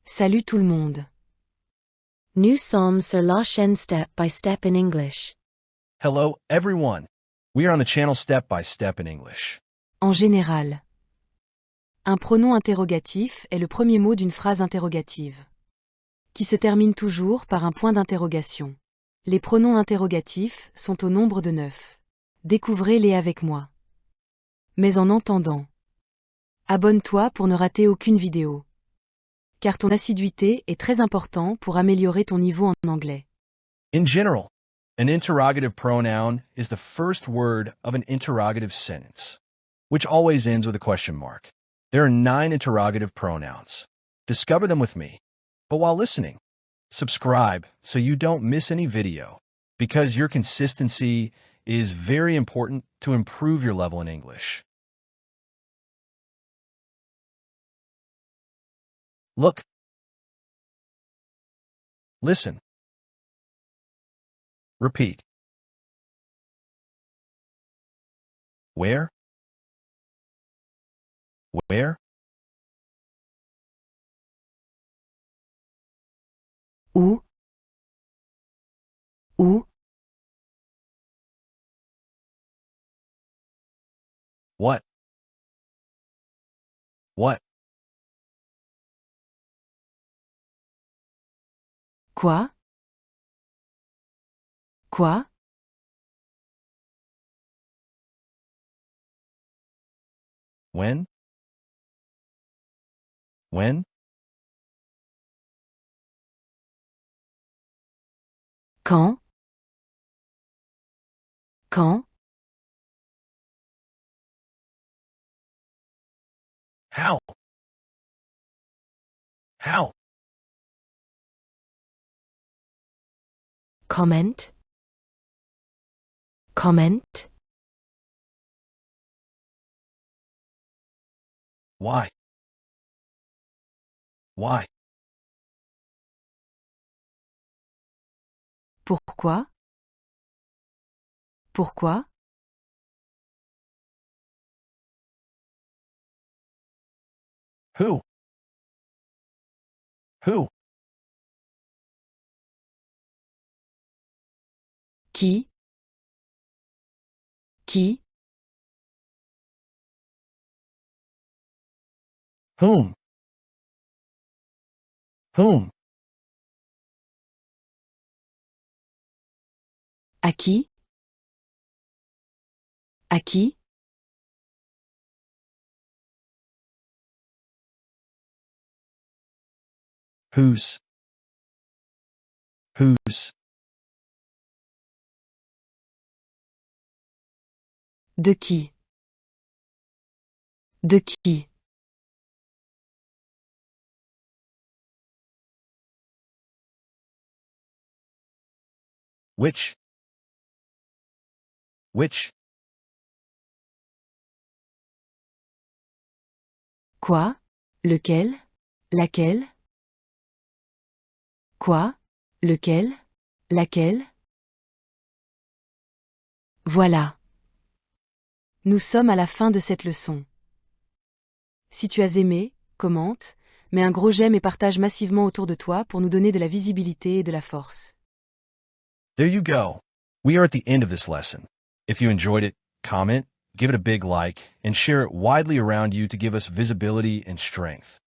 Salut tout le monde. Nous sommes sur la chaîne Step by Step in English. Hello, everyone. We are on the channel Step by Step in English. En général. Un pronom interrogatif est le premier mot d'une phrase interrogative, qui se termine toujours par un point d'interrogation. Les pronoms interrogatifs sont au nombre de 9. Découvrez-les avec moi. Mais en attendant, abonne-toi pour ne rater aucune vidéo. Car ton assiduité est très important pour améliorer ton niveau en anglais. In general, an interrogative pronoun is the first word of an interrogative sentence, which always ends with a question mark. There are 9 interrogative pronouns. Discover them with me. But while listening, subscribe so you don't miss any video, because your consistency is very important to improve your level in English. Look. Listen. Repeat. Where? Where? Où? Où? What? What? Quoi? Quoi? When? When? Quand? Quand? How? How? Comment? Comment? Why? Why? Pourquoi? Pourquoi? Who? Who? Qui? Qui? Whom? Whom? À qui? À qui? Whose? Whose? De qui? De qui? Which? Which? Quoi? Lequel? Laquelle? Quoi? Lequel? Laquelle? Voilà. Nous sommes à la fin de cette leçon. Si tu as aimé, commente, mets un gros j'aime et partage massivement autour de toi pour nous donner de la visibilité et de la force. There you go. We are at the end of this lesson. If you enjoyed it, comment, give it a big like, and share it widely around you to give us visibility and strength.